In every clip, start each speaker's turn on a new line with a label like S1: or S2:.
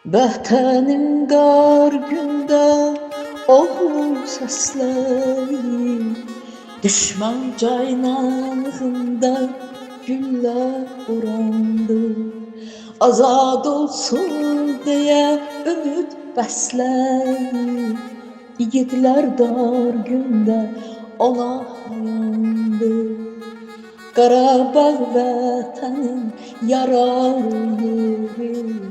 S1: Vətənin qar gündə oğul səsləri, düşmən caynağında güllər vurandı. Azad olsun deyə ümid bəslədi, igidlər dar gündə ona yandı. Qarabağ vətənin yaralı yeri,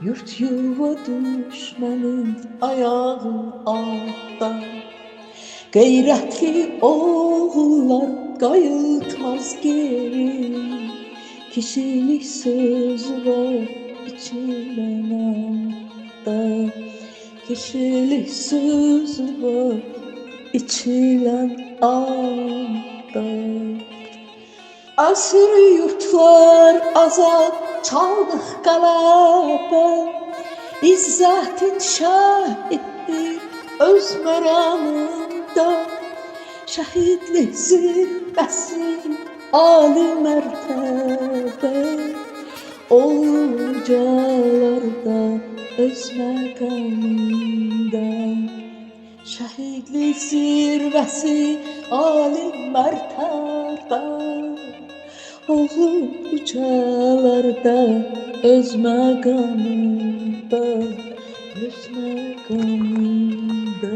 S1: yurt yuva düşmənin ayağı altda. Qeyrətli oğullar qayıtmaz geri, kişilik söz var içilən anda. Kişilik söz var içilən anda. Əsir yurtlar azad çaldıq qələbə, İzzətin şəhiddir öz məramında. Şəhidlik zirvəsi ali mərtəbə, olcalarda öz məqamında. Şəhidlik zirvəsi ali mərtəbə, oğul ucalarda öz məqamında, öz məqamında.